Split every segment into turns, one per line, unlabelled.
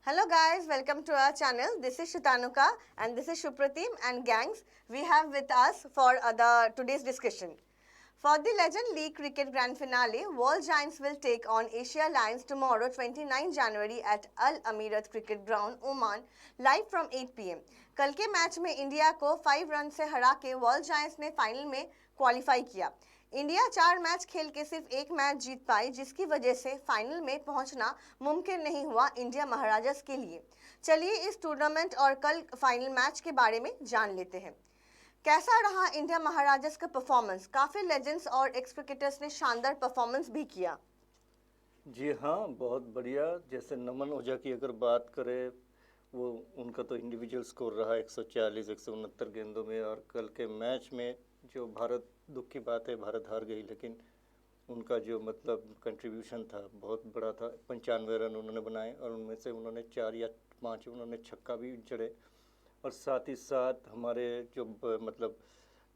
Hello guys, welcome to our channel. This is Shutanuka and this is Shupratim and gangs we have with us for today's discussion. For the Legend League Cricket Grand Finale, World Giants will take on Asia Lions tomorrow 29 January at Al Amirat Cricket Ground, Oman, live from 8 pm. कल के match में India को 5 run से हरा के world giants ने final में qualify किया। इंडिया 4 मैच खेल के सिर्फ एक मैच जीत पाई, जिसकी वजह से फाइनल में पहुंचना मुमकिन नहीं हुआ इंडिया महाराजास के लिए। चलिए इस टूर्नामेंट और कल फाइनल मैच के बारे में जान लेते हैं। कैसा रहा इंडिया महाराजास का परफॉर्मेंस? काफी लेजेंड्स और एक्स क्रिकेटर्स ने शानदार परफॉर्मेंस भी किया।
जी हाँ, बहुत बढ़िया। जैसे नमन ओझा की अगर बात करें, वो उनका तो इंडिविजुअल स्कोर रहा 140 169 गेंदों में, और कल के मैच में जो भारत, दुख की बात है भारत हार गई, लेकिन उनका जो मतलब कंट्रीब्यूशन था बहुत बड़ा था। 95 रन उन्होंने बनाए और उनमें से उन्होंने 4 या 5 उन्होंने छक्का भी जड़े। और साथ ही साथ हमारे जो मतलब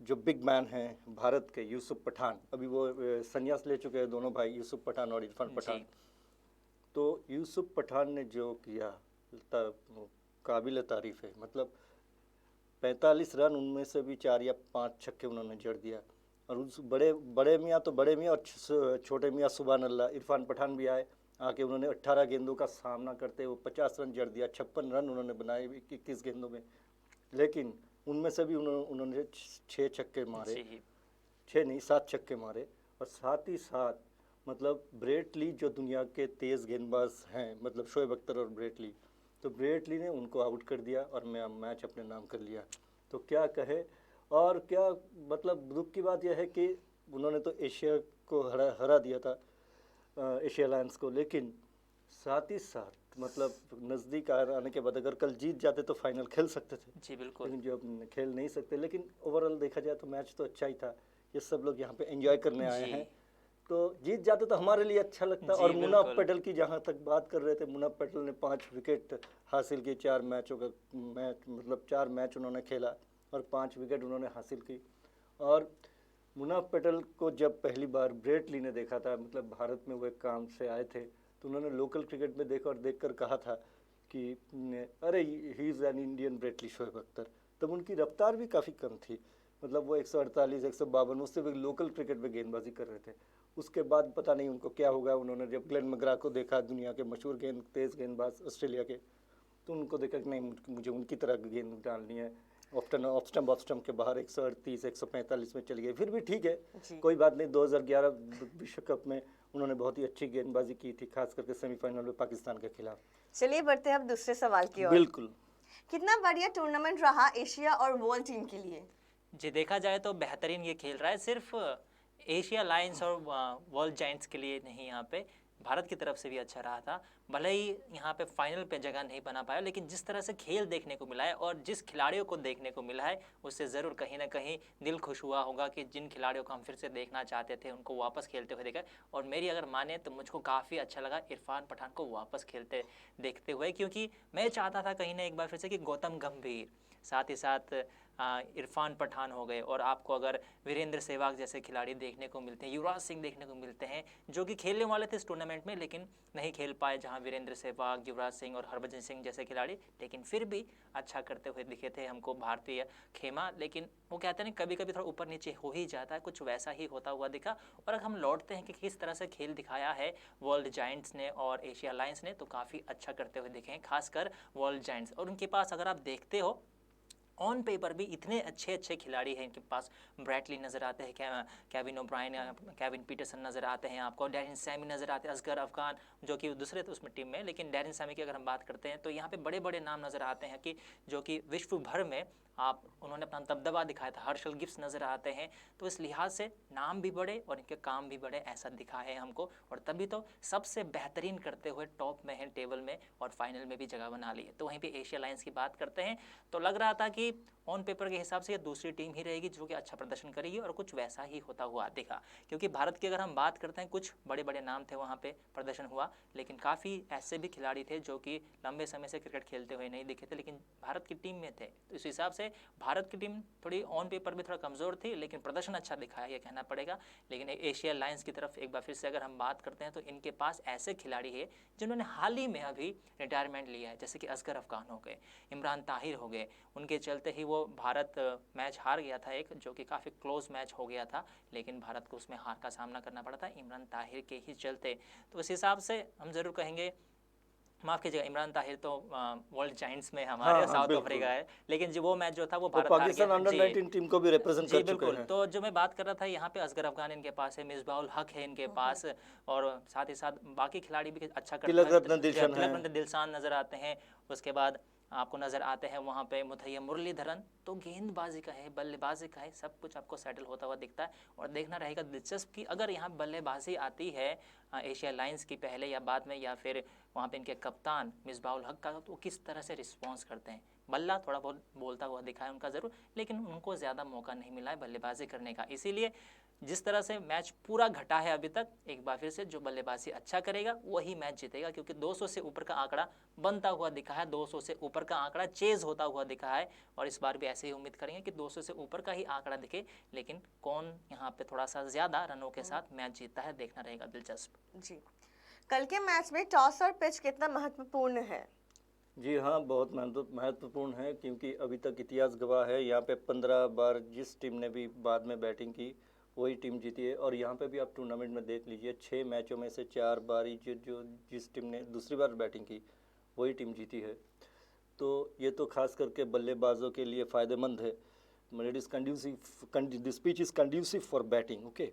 जो बिग मैन हैं भारत के, यूसुफ पठान, अभी वो संन्यास ले चुके हैं दोनों भाई, यूसुफ पठान और इरफान पठान। तो यूसुफ पठान ने जो किया काबिल तारीफ़ है। मतलब 45 रन, उनमें से भी 4 या 5 छक्के उन्होंने जड़ दिया। और उस बड़े बड़े मियाँ तो बड़े मियाँ और छोटे मियाँ सुभान अल्लाह, इरफान पठान भी आए, आके उन्होंने 18 गेंदों का सामना करते हुए 50 रन जड़ दिया। 56 रन उन्होंने बनाए 21 गेंदों में, लेकिन उनमें से भी उन्होंने 6 छक्के मारे, 6 नहीं 7 छक्के मारे। और साथ ही साथ मतलब ब्रेट ली जो दुनिया के तेज़ गेंदबाज हैं, मतलब शोएब अख्तर और ब्रेट ली, तो ब्रेट ली ने उनको आउट कर दिया और मैं मैच अपने नाम कर लिया। तो क्या कहे, और क्या मतलब दुख की बात यह है कि उन्होंने तो एशिया को हरा दिया था, एशिया लायंस को, लेकिन साथ ही साथ मतलब नज़दीक आने के बाद अगर कल जीत जाते तो फाइनल खेल सकते थे।
जी बिल्कुल।
लेकिन जो अब खेल नहीं सकते, लेकिन ओवरऑल देखा जाए तो मैच तो अच्छा ही था। ये सब लोग यहाँ पे एंजॉय करने आए हैं, तो जीत जाते तो हमारे लिए अच्छा लगता। और मुनाफ पटेल की जहाँ तक बात कर रहे थे, मुनाफ पटेल ने 5 विकेट हासिल की 4 मैचों का मतलब 4 मैच उन्होंने खेला और 5 विकेट उन्होंने हासिल की। और मुनाफ पटेल को जब पहली बार ब्रेट ली ने देखा था, मतलब भारत में वो एक काम से आए थे, तो उन्होंने लोकल क्रिकेट में देखा और देखकर कहा था कि अरे he is an Indian Brett Lee Shoaib Akhtar. तब उनकी रफ्तार भी काफ़ी कम थी, मतलब वो 148 152 उससे भी लोकल क्रिकेट में गेंदबाजी कर रहे थे। उसके बाद पता नहीं उनको क्या होगा, उन्होंने जब ग्लेन मैकग्रा को देखा, दुनिया के मशहूर तेज़ गेंदबाज ऑस्ट्रेलिया के, तो उनको देखा कि नहीं मुझे उनकी तरह गेंद डालनी है। ऑफ स्टम्प के बाहर 138 145 में चली गई, फिर भी ठीक है, कोई बात नहीं। 2011 विश्व कप में उन्होंने बहुत ही अच्छी गेंदबाजी की थी, खास करके सेमीफाइनल में पाकिस्तान के खिलाफ।
चलिए बढ़ते हैं अब दूसरे सवाल की ओर।
बिल्कुल।
कितना बढ़िया टूर्नामेंट रहा एशिया और वर्ल्ड टीम के लिए?
जी देखा जाए तो बेहतरीन ये खेल रहा है, सिर्फ एशिया लायंस और वर्ल्ड जायंट्स के लिए नहीं, यहाँ पे भारत की तरफ से भी अच्छा रहा था। भले ही यहाँ पे फाइनल पे जगह नहीं बना पाया, लेकिन जिस तरह से खेल देखने को मिला है और जिस खिलाड़ियों को देखने को मिला है, उससे ज़रूर कहीं ना कहीं दिल खुश हुआ होगा कि जिन खिलाड़ियों को हम फिर से देखना चाहते थे उनको वापस खेलते हुए देखा। और मेरी अगर माने तो मुझको काफ़ी अच्छा लगा इरफान पठान को वापस खेलते देखते हुए, क्योंकि मैं चाहता था कहीं ना एक बार फिर से कि गौतम गंभीर, साथ ही साथ इरफान पठान हो गए, और आपको अगर वीरेंद्र सहवाग जैसे खिलाड़ी देखने को मिलते हैं, युवराज सिंह देखने को मिलते हैं, जो कि खेलने वाले थे इस टूर्नामेंट में लेकिन नहीं खेल पाए, जहां वीरेंद्र सहवाग, युवराज सिंह और हरभजन सिंह जैसे खिलाड़ी, लेकिन फिर भी अच्छा करते हुए दिखे थे हमको भारतीय खेमा। लेकिन वो कहते हैं कभी कभी थोड़ा ऊपर नीचे हो ही जाता है, कुछ वैसा ही होता हुआ दिखा। और अगर हम लौटते हैं कि किस तरह से खेल दिखाया है वर्ल्ड जायंट्स ने और एशिया लायंस ने, तो काफ़ी अच्छा करते हुए दिखे हैं, खासकर वर्ल्ड जायंट्स। और उनके पास अगर आप देखते हो ऑन पेपर भी इतने अच्छे अच्छे खिलाड़ी हैं इनके पास। ब्रैटली नज़र आते हैं, केविन ओब्रायन, केविन पीटरसन नज़र आते हैं आपको, डैरिन सैमी नज़र आते हैं, असगर अफगान जो कि दूसरे थे उसमें टीम में, लेकिन डैरिन सैमी की अगर हम बात करते हैं तो यहाँ पे बड़े बड़े नाम नज़र आते हैं कि जो कि विश्व भर में आप उन्होंने अपना दबदबा दिखाया था। हर्षल गिब्स नज़र आते हैं, तो इस लिहाज से नाम भी बड़े और इनके काम भी बड़े, ऐसा दिखा है हमको। और तभी तो सबसे बेहतरीन करते हुए टॉप में हैं टेबल में और फाइनल में भी जगह बना ली है। तो वहीं पे एशिया लायंस की बात करते हैं तो लग रहा था कि कि ऑन पेपर के हिसाब से ये दूसरी टीम ही रहेगी जो कि अच्छा प्रदर्शन करेगी और कुछ वैसा ही होता हुआ दिखा, क्योंकि भारत की अगर हम बात करते हैं कुछ बड़े बड़े नाम थे वहाँ पे प्रदर्शन हुआ, लेकिन काफ़ी ऐसे भी खिलाड़ी थे जो कि लंबे समय से क्रिकेट खेलते हुए नहीं दिखे थे लेकिन भारत की टीम में थे। तो इस हिसाब से भारत की टीम थोड़ी ऑन पेपर भी थोड़ा कमज़ोर थी लेकिन प्रदर्शन अच्छा दिखाया, ये कहना पड़ेगा। लेकिन एशिया लायंस की तरफ एक बार फिर से अगर हम बात करते हैं तो इनके पास ऐसे खिलाड़ी हैं जिन्होंने हाल ही में अभी रिटायरमेंट लिया है, जैसे कि असगर अफगान हो गए, इमरान ताहिर हो गए। उनके चलते ही वो भारत मैच हार गया था एक, जो कि काफ़ी क्लोज मैच हो गया था, लेकिन भारत को उसमें हार का सामना करना पड़ा था इमरान ताहिर के ही चलते। तो इस हिसाब से हम ज़रूर कहेंगे, माफ़ कीजिएगा, इमरान ताहिर तो वर्ल्ड जाइंट्स में हमारे
हाँ,
साउथ
बिल्कुल।
अफ्रीका है, लेकिन जो वो मैच जो था वो
वो
भारत हार
पाकिस्तान
गया।
अंडर
जी
19 टीम को भी रिप्रेजेंट
जी
कर चुके
बिल्कुल।
हैं।
तो जो मैं बात कर रहा था, यहाँ पे असगर अफगान इनके पास है, मिसबाह उल हक है इनके पास, और साथ ही साथ बाकी खिलाड़ी भी अच्छा करते
तिलक रत्न दिलशन
तिलक
हैं।
रत्न दिलशान नज़र आते हैं। उसके बाद आपको नज़र आते हैं वहाँ पे मुथैया मुरलीधरन। तो गेंदबाजी का है, बल्लेबाजी का है, सब कुछ आपको सेटल होता हुआ दिखता है। और देखना रहेगा दिलचस्प कि अगर यहाँ बल्लेबाजी आती है एशिया लायंस की पहले या बाद में, या फिर वहाँ पे इनके कप्तान मिसबाह उल हक का, तो वो किस तरह से रिस्पॉन्स करते हैं। बल्ला थोड़ा बहुत बोलता हुआ दिखा है उनका ज़रूर, लेकिन उनको ज़्यादा मौका नहीं मिला है बल्लेबाजी करने का। इसीलिए जिस तरह से मैच पूरा घटा है अभी तक, एक बार फिर से जो बल्लेबाजी अच्छा करेगा वही मैच जीतेगा, क्योंकि 200 से ऊपर का आंकड़ा बनता हुआ दिखा है, 200 से ऊपर का आंकड़ा चेज होता हुआ दिखा है। और इस बार भी ऐसे ही उम्मीद करेंगे कि 200 से ऊपर का ही आंकड़ा दिखे, लेकिन कौन यहाँ पे थोड़ा सा ज़्यादा रनों के साथ मैच जीतता है, देखना रहेगा दिलचस्प।
जी, कल के मैच में टॉस और पिच कितना महत्वपूर्ण है?
जी हाँ, बहुत महत्वपूर्ण है, क्योंकि अभी तक इतिहास गवाह है, यहाँ पे 15 बार जिस टीम ने भी बाद में बैटिंग की वही टीम जीती है। और यहाँ पे भी आप टूर्नामेंट में देख लीजिए, 6 मैचों में से 4 बार ही जो जिस टीम ने दूसरी बार बैटिंग की वही टीम जीती है। तो ये तो खास करके बल्लेबाजों के लिए फ़ायदेमंद है। It is conducive, this pitch is conducive for batting, okay.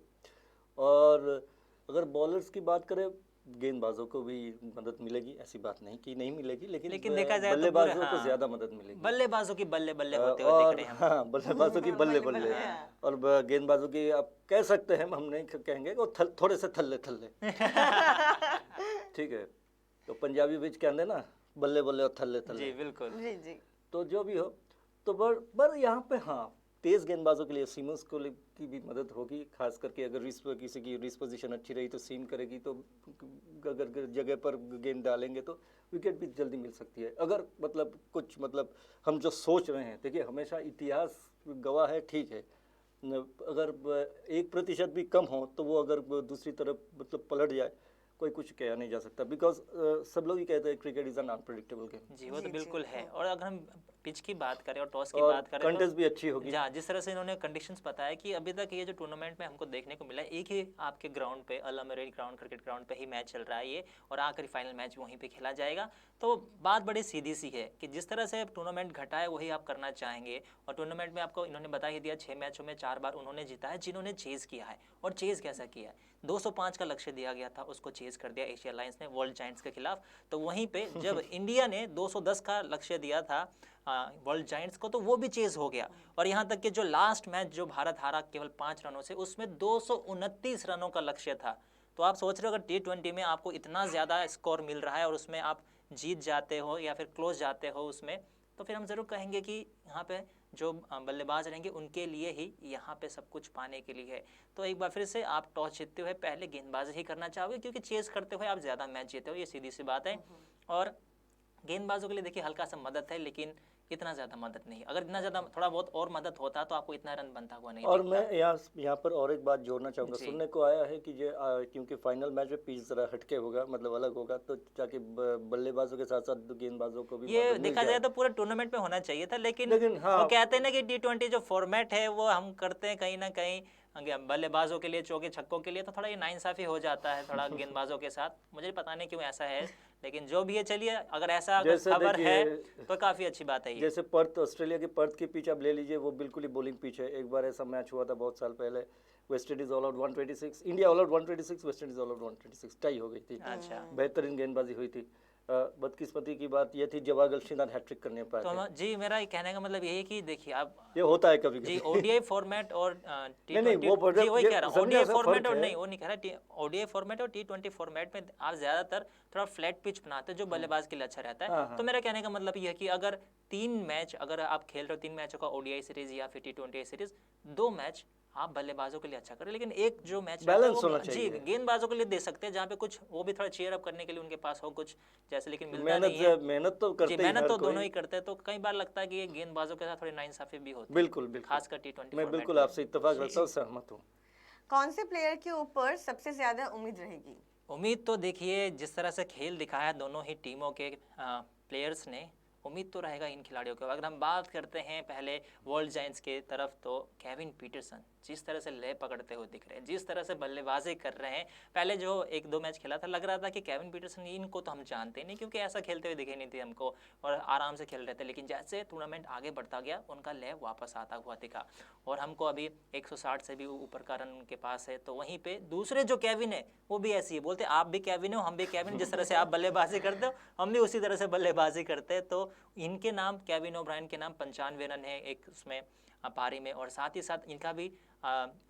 और अगर बॉलर्स की बात करें, गेंदबाजों को भी मदद मिलेगी, ऐसी बात नहीं कि नहीं मिलेगी, लेकिन
देखा जाए तो
बल्लेबाजों
पूरा,
को
हाँ,
ज़्यादा मदद मिलेगी।
बल्लेबाजों की बल्ले बल्ले होते हुए
और
दिख रहे हैं हम।
हाँ, बल्लेबाजों की बल्ले बल्ले, और गेंदबाजों की आप कह सकते हैं, हम नहीं कहेंगे, वो थोड़े से थल्ले थल्ले ठीक है। तो पंजाबी बीच कहते ना, बल्ले बल्ले और थल्ले
जी
थल्ले।
बिल्कुल।
जी जी।
तो जो भी हो, तो पर यहाँ पे हाँ, तेज़ गेंदबाजों के लिए सीमर्स को की भी मदद होगी, खास करके अगर किसी की रिस्ट पोजीशन अच्छी रही तो सीम करेगी, तो अगर जगह पर गेंद डालेंगे तो विकेट भी जल्दी मिल सकती है। अगर मतलब हम जो सोच रहे हैं, देखिए हमेशा इतिहास गवाह है, ठीक है, अगर 1% भी कम हो तो वो अगर दूसरी तरफ पलट जाए, कोई कुछ कहा नहीं जा सकता, बिकॉज सब लोग ही कहते हैं cricket is an unpredictable game.
जी वो तो
जी,
बिल्कुल
जी,
है।
हाँ।
और अगर हम पिच की बात करें और टॉस की
और
बात करें
कंटेस्ट भी अच्छी होगी।
जहाँ जिस तरह से इन्होंने कंडीशंस बताया कि अभी तक ये जो टूर्नामेंट में हमको देखने को मिला है, एक ही आपके ग्राउंड पे, अल अमीरी ग्राउंड, क्रिकेट ग्राउंड पे ही मैच चल रहा है ये, और आखिरी फाइनल मैच वहीं पे खेला जाएगा। तो बात बड़ी सीधी सी है कि जिस तरह से टूर्नामेंट घटा है वही आप करना चाहेंगे। और टूर्नामेंट में आपको इन्होंने बता ही दिया, 6 मैचों में 4 बार उन्होंने जीता है, जिन्होंने चेज़ किया है। और चेज़ कैसा किया है, 205 का लक्ष्य दिया गया था, उसको चेज़ कर दिया एशिया लायंस ने वर्ल्ड जायंट्स के खिलाफ। तो वहीं पे जब इंडिया ने 210 का लक्ष्य दिया था वर्ल्ड जायंट्स को, तो वो भी चेज़ हो गया। और यहाँ तक कि जो लास्ट मैच जो भारत हारा केवल 5 रनों से, उसमें 229 रनों का लक्ष्य था। तो आप सोच रहे हो, अगर T20 में आपको इतना ज़्यादा स्कोर मिल रहा है और उसमें आप जीत जाते हो या फिर क्लोज जाते हो उसमें, तो फिर हम ज़रूर कहेंगे कि यहाँ पे जो बल्लेबाज रहेंगे उनके लिए ही यहाँ पे सब कुछ पाने के लिए है। तो एक बार फिर से आप टॉस जीतते हुए पहले गेंदबाजी ही करना चाहोगे, क्योंकि चेज़ करते हुए आप ज़्यादा मैच जीते हो, ये सीधी सी बात है। और गेंदबाजों के लिए देखिए हल्का सा मदद है, लेकिन इतना ज़्यादा मदद नहीं। अगर इतना ज़्यादा थोड़ा बहुत और मदद होता तो आपको इतना रन बनता हुआ नहीं
और
दिखता।
मैं यहाँ पर और एक बात जोड़ना चाहूँगा,
जी।
सुनने को आया है कि क्योंकि फाइनल मैच में पिच जरा हटके होगा, मतलब अलग होगा, तो ताकि बल्लेबाजों के साथ साथ गेंदबाजों को भी
ये
मदद मिल
देखा जाए
जाए।
तो पूरे टूर्नामेंट में होना चाहिए था, लेकिन
लेकिन हाँ,
वो कहते हैं ना कि T20 जो फॉर्मेट है वो हम करते हैं कहीं ना कहीं बल्लेबाजों के लिए, चौके छक्कों के लिए, तो थोड़ा ये नाइंसाफी हो जाता है थोड़ा गेंदबाजों के साथ। मुझे पता नहीं क्यों ऐसा है, लेकिन जो भी है, चलिए, अगर ऐसा अगर
जैसे
खबर है
देखिए,
तो काफ़ी अच्छी बात है ये।
जैसे पर्थ, ऑस्ट्रेलिया की पर्थ की पिच आप ले लीजिए, वो बिल्कुल ही बॉलिंग पिच है। एक बार ऐसा मैच हुआ था बहुत साल पहले, West Indies all out 126, India all out 126, West Indies all out 126, tie हो गई थी,
अच्छा।
बेहतरीन गेंदबाजी हुई थी। बदकिस्मती की बात यह थी जवागल गलशिंदान हैट्रिक करने पाए थे।
जी मेरा ये कहने का मतलब यही है कि देखिए आप
ये होता है कभी
जी
कभी।
ओडीआई फॉर्मेट और
नहीं,
T20
वो
जी वही
ये
कह रहा हूँ,
जमीन
ओडीआई
आसमान
फॉर्मेट
फर्क
और
है।
नहीं वो नहीं कह रहा, ओडीआई फॉर्मेट और T20 फॉर्मेट में आप ज्यादातर थोड़ा फ्लैट पिच बनाते हैं जो बल्लेबाज के लिए अच्छा रहता
हाँ,
है।
हाँ।
तो मेरा कहने का मतलब ये है कि अगर 3 मैच अगर आप खेल रहे हो 3 मैचों का ओडीआई सीरीज या फिर T20 सीरीज, 2 मैच आप बल्लेबाजों के लिए अच्छा करें, लेकिन एक जो मैच रहता है
बैलेंस होना
वो जी
चाहिए।
गेंदबाजों के लिए दे सकते हैं जहाँ पे कुछ वो भी थोड़ा चीयर अप करने के लिए उनके पास हो कुछ जैसे, लेकिन मिलता नहीं है।
मेहनत तो
जी
करते ही
मेहनत
हर
तो
कोई।
दोनों ही करते हैं, तो कई बार लगता है कि ये गेंदबाजों के साथ थोड़ी नाइंसाफी भी होती है,
बिल्कुल बिल्कुल,
खासकर T20
मैं
फॉर्मेट
बिल्कुल
में।
आपसे इत्तेफाक रखता हूँ, सहमत हूँ।
कौन से प्लेयर के ऊपर सबसे ज्यादा उम्मीद रहेगी?
उम्मीद तो देखिए जिस तरह से खेल दिखाया दोनों ही टीमों के प्लेयर्स ने, उम्मीद तो रहेगा इन खिलाड़ियों के। अगर हम बात करते हैं पहले वर्ल्ड जायंट्स के तरफ, तो केविन पीटरसन जिस तरह से लय पकड़ते हुए दिख रहे हैं, जिस तरह से बल्लेबाजी कर रहे हैं, पहले जो 1-2 मैच खेला था लग रहा था कि केविन पीटरसन इनको तो हम जानते नहीं क्योंकि ऐसा खेलते हुए दिखे नहीं थे हमको और आराम से खेल रहे थे, लेकिन जैसे टूर्नामेंट आगे बढ़ता गया उनका लय वापस आता हुआ दिखा और हमको अभी 160 से भी ऊपर का रन उनके पास है। तो वहीं पे दूसरे जो केविन है वो भी ऐसी है, बोलते आप भी केविन हो हम भी केविन, जिस तरह से आप बल्लेबाजी करते हो हम भी उसी तरह से बल्लेबाजी करते हैं। तो इनके नाम केविन ओब्रायन के नाम 95 रन है एक उसमें पारी में, और साथ ही साथ इनका भी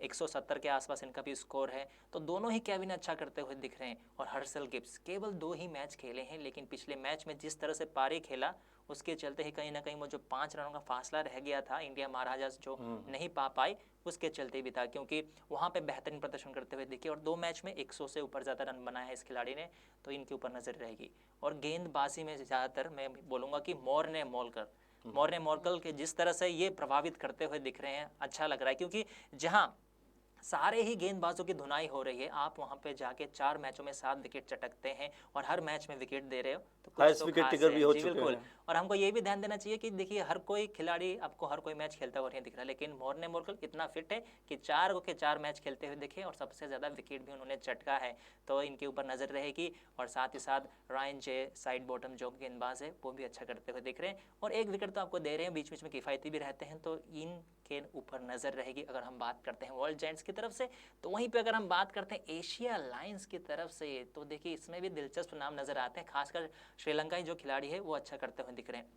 170 के आसपास इनका भी स्कोर है। तो दोनों ही केविन अच्छा करते हुए दिख रहे हैं। और हर्षल गिब्स केवल 2 ही मैच खेले हैं, लेकिन पिछले मैच में जिस तरह से पारी खेला उसके चलते ही कहीं ना कहीं वो जो 5 रनों का फासला रह गया था इंडिया महाराजास जो नहीं पा पाई, उसके चलते भी था, क्योंकि वहाँ पे बेहतरीन प्रदर्शन करते हुए दिखे और 2 मैच में 100 से ऊपर ज़्यादा रन बनाया है इस खिलाड़ी ने। तो इनके ऊपर नज़र रहेगी। और गेंदबाजी में ज़्यादातर मैं बोलूँगा कि मॉर्ने मॉर्कल के जिस तरह से ये प्रभावित करते हुए दिख रहे हैं, अच्छा लग रहा है, क्योंकि जहां सारे ही गेंदबाजों की धुनाई हो रही है, आप वहां पे जाके 4 मैचों में 7 विकेट चटकते हैं और हर मैच में विकेट दे रहे हो, तो कुछ
हाईएस्ट
तो
विकेट
खास
टेकर
है।
भी हो
जी
चुके
बिल्कुल।
हैं।
और हमको ये भी ध्यान देना चाहिए कि देखिए हर कोई खिलाड़ी आपको हर कोई मैच खेलता हुआ नहीं दिख रहा, लेकिन मॉर्ने मॉर्कल इतना फिट है कि 4 के 4 मैच खेलते हुए दिखे और सबसे ज़्यादा विकेट भी उन्होंने चटका है। तो इनके ऊपर नज़र रहेगी। और साथ ही साथ रायन जे साइड बॉटम जो गेंदबाज है वो भी अच्छा करते हुए दिख रहे हैं और 1 विकेट तो आपको दे रहे हैं, बीच बीच में किफ़ायती भी रहते हैं, तो इनके ऊपर नज़र रहेगी। अगर हम बात करते हैं वर्ल्ड जायंट्स की तरफ से, तो वहीं पे अगर हम बात करते हैं एशिया लायंस की तरफ से, तो देखिए इसमें भी दिलचस्प नाम नज़र आते हैं। खासकर श्रीलंकाई जो खिलाड़ी है वो अच्छा करते हुए दिख रहे हैं।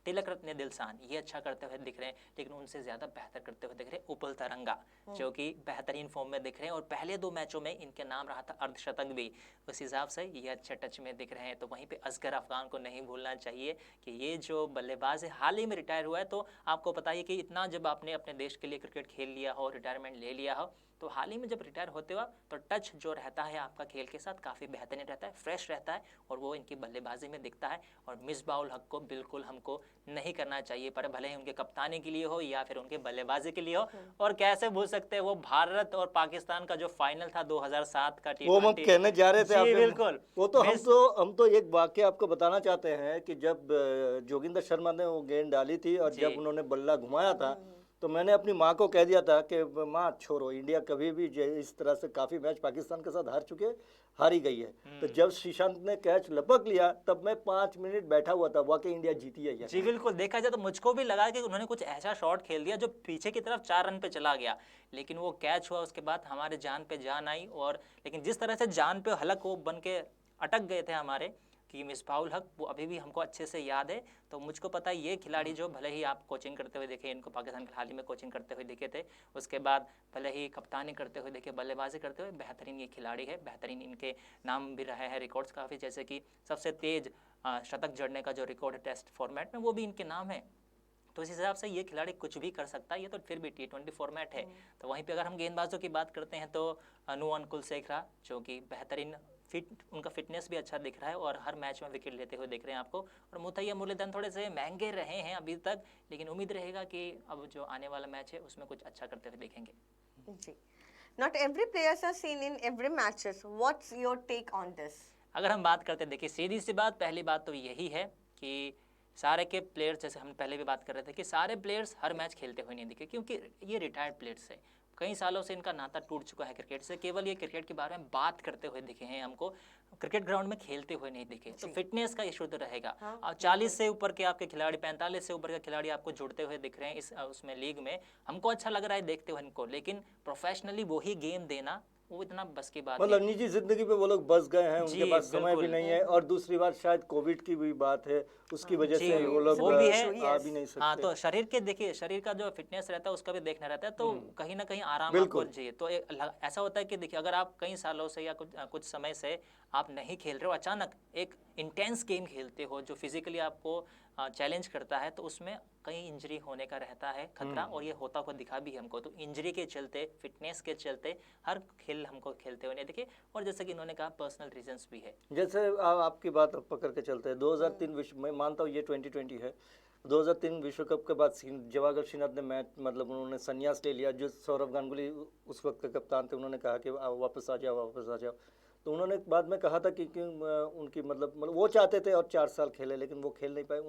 तिलक रत्ने दिलशान ये अच्छा करते हुए दिख रहे हैं, लेकिन उनसे ज़्यादा बेहतर करते हुए दिख रहे हैं उपल तरंगा, जो कि बेहतरीन फॉर्म में दिख रहे हैं और पहले 2 मैचों में इनके नाम रहा था अर्धशतक भी, उस हिसाब से ये अच्छे टच में दिख रहे हैं। तो वहीं पे असगर अफगान को नहीं भूलना चाहिए कि ये जो बल्लेबाज है हाल ही में रिटायर हुआ है। तो आपको पता है कि इतना जब आपने अपने देश के लिए क्रिकेट खेल लिया हो, रिटायरमेंट ले लिया हो, तो हाल ही में जब रिटायर होते हो तो टच जो रहता है आपका खेल के साथ काफ़ी बेहतरीन रहता है, फ्रेश रहता है और वो इनकी बल्लेबाजी में दिखता है। और मिसबाउल हक को बिल्कुल हमको नहीं करना चाहिए, पर भले ही उनके कप्तानी के लिए हो या फिर उनके बल्लेबाजी के लिए हो। और कैसे भूल सकते हैं वो भारत और पाकिस्तान का जो फाइनल था 2007 का
वो हम
T20।
कहने जा रहे थे
जी
आपने।
बिल्कुल।
वो तो हम तो एक वाक्य आपको बताना चाहते हैं कि जब जोगिंदर शर्मा ने वो गेंद डाली थी और
जी।
जब उन्होंने बल्ला घुमाया था, तो मैंने अपनी माँ को कह दिया था कि माँ छोड़ो, इंडिया कभी भी इस तरह से काफ़ी मैच पाकिस्तान के साथ हारी गई है। तो जब श्रीशांत ने कैच लपक लिया तब मैं 5 मिनट बैठा हुआ था, वाकई इंडिया जीती है।
जी बिल्कुल, देखा जाए तो मुझको भी लगा कि उन्होंने कुछ ऐसा शॉट खेल दिया जो पीछे की तरफ 4 रन पे चला गया, लेकिन वो कैच हुआ, उसके बाद हमारे जान पे जान आई। और लेकिन जिस तरह से जान पे हलक वो बन के अटक गए थे हमारे कि मिसबाउल हक, वो अभी भी हमको अच्छे से याद है। तो मुझको पता है ये खिलाड़ी जो भले ही आप कोचिंग करते हुए देखे, इनको पाकिस्तान के हाल ही में कोचिंग करते हुए दिखे थे, उसके बाद भले ही कप्तानी करते हुए देखे, बल्लेबाजी करते हुए, बेहतरीन ये खिलाड़ी है। बेहतरीन इनके नाम भी रहे हैं, रिकॉर्ड्स काफ़ी, जैसे कि सबसे तेज शतक जड़ने का जो रिकॉर्ड है टेस्ट फॉर्मेट में वो भी इनके नाम है। तो इस हिसाब से ये खिलाड़ी कुछ भी कर सकता है, ये तो फिर भी T20 फॉर्मेट है। तो वहीं पे अगर हम गेंदबाजों की बात करते हैं तो नुआन कुलशेखरा जो कि बेहतरीन उनका फिटनेस भी अच्छा दिख रहा है और हर मैच में विकेट लेते हुए दिख रहे हैं आपको। और मुथैया मुरलीधरन थोड़े से महंगे रहे हैं अभी तक, लेकिन उम्मीद रहेगा कि अब जो आने वाला मैच है उसमें कुछ अच्छा करते हुए दिखेंगे।
जी, not every players are seen in every matches. What's your take on this?
अगर हम बात करते हैं, देखिए सीधी सी बात, पहली बात तो यही है कि सारे के प्लेयर्स, जैसे हम पहले भी बात कर रहे थे कि सारे प्लेयर्स हर मैच खेलते हुए नहीं दिखे, क्योंकि ये रिटायर्ड प्लेयर्स है, कई सालों से इनका नाता टूट चुका है क्रिकेट से। केवल ये क्रिकेट के बारे में बात करते हुए दिखे हैं हमको, क्रिकेट ग्राउंड में खेलते हुए नहीं दिखे। तो फिटनेस का इशू तो रहेगा। और 40 से ऊपर के आपके खिलाड़ी, 45 से ऊपर के खिलाड़ी आपको जुड़ते हुए दिख रहे हैं इस उसमें लीग में, हमको अच्छा लग रहा है देखते हुए इनको, लेकिन प्रोफेशनली वही गेम देना वो इतना बस की बात
मतलब
नहीं।
निजी जिंदगी पे वो लोग बस गए हैं, उनके
जी,
पास समय भी
बिल्कुल।
नहीं है, और दूसरी बात शायद कोविड की भी बात है, उसकी वजह
जी,
से वो लोग
वो भी है।
आ भी नहीं
हाँ,
सकते।
तो शरीर के देखिए, शरीर का जो फिटनेस रहता है उसका भी देखना रहता है, तो कहीं ना कहीं आराम आपको
बिल्कुल।
चाहिए। तो ऐसा होता है कि देखिए, अगर आप कई सालों से या कुछ समय से आप नहीं खेल रहे हो, अचानक एक इंटेंस गेम खेलते हो जो फिजिकली आपको चैलेंज करता है, तो उसमें कहीं इंजरी होने का रहता है खतरा, और ये होता हुआ दिखा भी है हमको। तो इंजरी के चलते, फिटनेस के चलते हर खेल हमको खेलते हुए नहीं दिखे। और जैसे कि इन्होंने कहा, पर्सनल रीजंस भी है।
जैसे आपकी बात पकड़ के चलते हैं, 2003 विश्व, मैं मानता हूँ ये 2020 है, 2003 विश्व कप के बाद जवागल श्रीनाथ ने मैच, मतलब उन्होंने संन्यास ले लिया। जो सौरव गांगुली उस वक्त के कप्तान थे, उन्होंने कहा कि वापस आ जाओ, वापस आ जाओ। तो उन्होंने बाद में कहा था कि उनकी मतलब वो चाहते थे और 4 साल खेले, लेकिन वो खेल नहीं पाए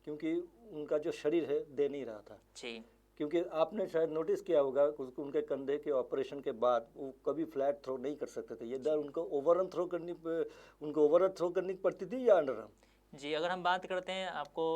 क्योंकि उनका जो शरीर है दे नहीं रहा था।
जी,
क्योंकि आपने शायद नोटिस किया होगा, उनके कंधे के ऑपरेशन के बाद वो कभी फ्लैट थ्रो नहीं कर सकते थे। ये दर उनको ओवरऑन थ्रो करनी पड़ती थी या अंडर आर्म।
जी, अगर हम बात करते हैं, आपको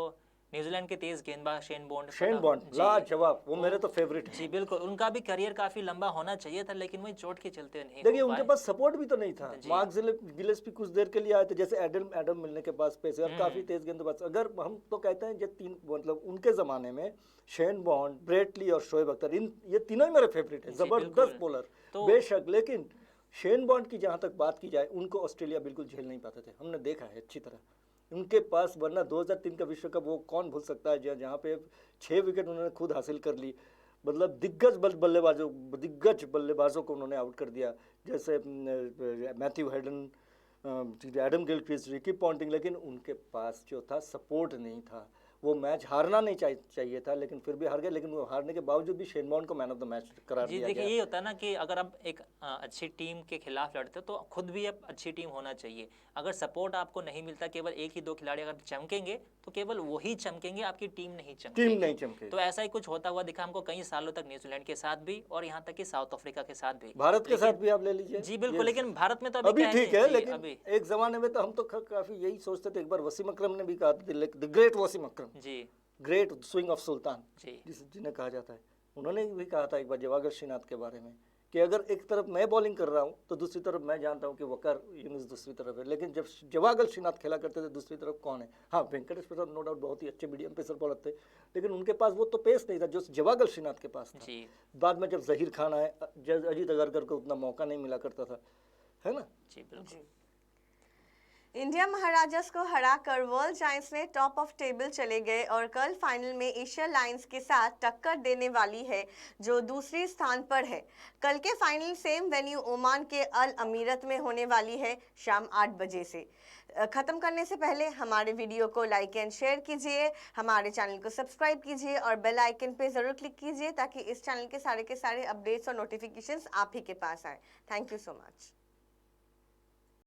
न्यूजीलैंड के तेज गेंदबाज शेन बॉन्ड जी,
लाजवाब, वो मेरे तो फेवरेट
जी
है।
बिल्कुल, उनका भी करियर काफी लंबा होना चाहिए था, लेकिन वही चोट के चलते नहीं
देखिए,
हो
उनके
पाए।
पास सपोर्ट भी तो नहीं था।
जी।
मार्क गिलेस्पी कुछ देर के लिए आए थे, जैसे एडम मिलने के पास पेस और काफी तेज गेंदबाज। अगर हम तो कहते हैं, जो तीन, मतलब उनके जमाने में शेन बॉन्ड, ब्रेटली और शोएब अख्तर, ये तीनों ही मेरे फेवरेट है,
जी,
जबरदस्त
बिल्कुल।
बॉलर
तो
बेशक। लेकिन शेन बॉन्ड की जहां तक बात की जाए, उनको ऑस्ट्रेलिया बिल्कुल झेल नहीं पाते थे, हमने देखा है अच्छी तरह उनके पास। वरना 2003 का विश्व कप वो कौन भूल सकता है, जहाँ पे 6 विकेट उन्होंने खुद हासिल कर ली। मतलब दिग्गज बल्लेबाजों को उन्होंने आउट कर दिया, जैसे Matthew Hayden, Adam Gilchrist, Ricky Ponting. लेकिन उनके पास जो था, सपोर्ट नहीं था। वो मैच हारना नहीं चाहिए था, लेकिन फिर भी हार गए। लेकिन वो हारने के बावजूद भी शेन बॉन्ड को मैन ऑफ द मैच करार
जी,
दिया
देखिए,
गया।
ये होता है ना कि अगर आप एक अच्छी टीम के खिलाफ लड़ते हो, तो खुद भी अब अच्छी टीम होना चाहिए। अगर सपोर्ट आपको नहीं मिलता, केवल एक ही दो खिलाड़ी अगर चमकेंगे, तो केवल वही चमकेंगे, आपकी टीम नहीं चमकेगी। तो ऐसा ही कुछ होता हुआ दिखा हमको कई सालों तक, न्यूजीलैंड के साथ भी और यहाँ तक कि साउथ अफ्रीका के साथ भी।
भारत के साथ भी आप ले लीजिए।
जी बिल्कुल, लेकिन भारत में तो
अभी
क्या
ठीक है,
जी,
लेकिन
अभी
एक जमाने में तो हम तो काफी यही सोचते थे। एक बार वसीम अकरम ने भी कहा था, द ग्रेट वसीम अकरम,
जी,
ग्रेट स्विंग ऑफ सुल्तान,
जी,
जिन्हें कहा जाता है। उन्होंने भी कहा था एक बार जवागर श्रीनाथ के बारे में, कि अगर एक तरफ मैं बॉलिंग कर रहा हूँ, तो दूसरी तरफ मैं जानता हूँ कि वकार यूनुस दूसरी तरफ है। लेकिन जब जवागर श्रीनाथ खेला करते थे, दूसरी तरफ कौन है? हाँ, वेंकटेश प्रसाद नो डाउट बहुत ही अच्छे मीडियम पेसर बॉलर थे, लेकिन उनके पास वो तो पेस नहीं था जो जवागर श्रीनाथ के पास था।
जी,
बाद में जब जहीर खान आए, अजीत अगरकर को उतना मौका नहीं मिला करता था, है ना?
जी बिल्कुल।
इंडिया महाराजास को हराकर वर्ल्ड जायंट्स ने टॉप ऑफ टेबल चले गए और कल फाइनल में एशिया लायंस के साथ टक्कर देने वाली है, जो दूसरे स्थान पर है। कल के फाइनल सेम वेन्यू ओमान के अल अमीरत में होने वाली है, शाम 8 बजे से। ख़त्म करने से पहले हमारे वीडियो को लाइक एंड शेयर कीजिए, हमारे चैनल को सब्सक्राइब कीजिए और बेल आइकन पे ज़रूर क्लिक कीजिए, ताकि इस चैनल के सारे अपडेट्स और नोटिफिकेशंस आप ही के पास आए। Thank you so much.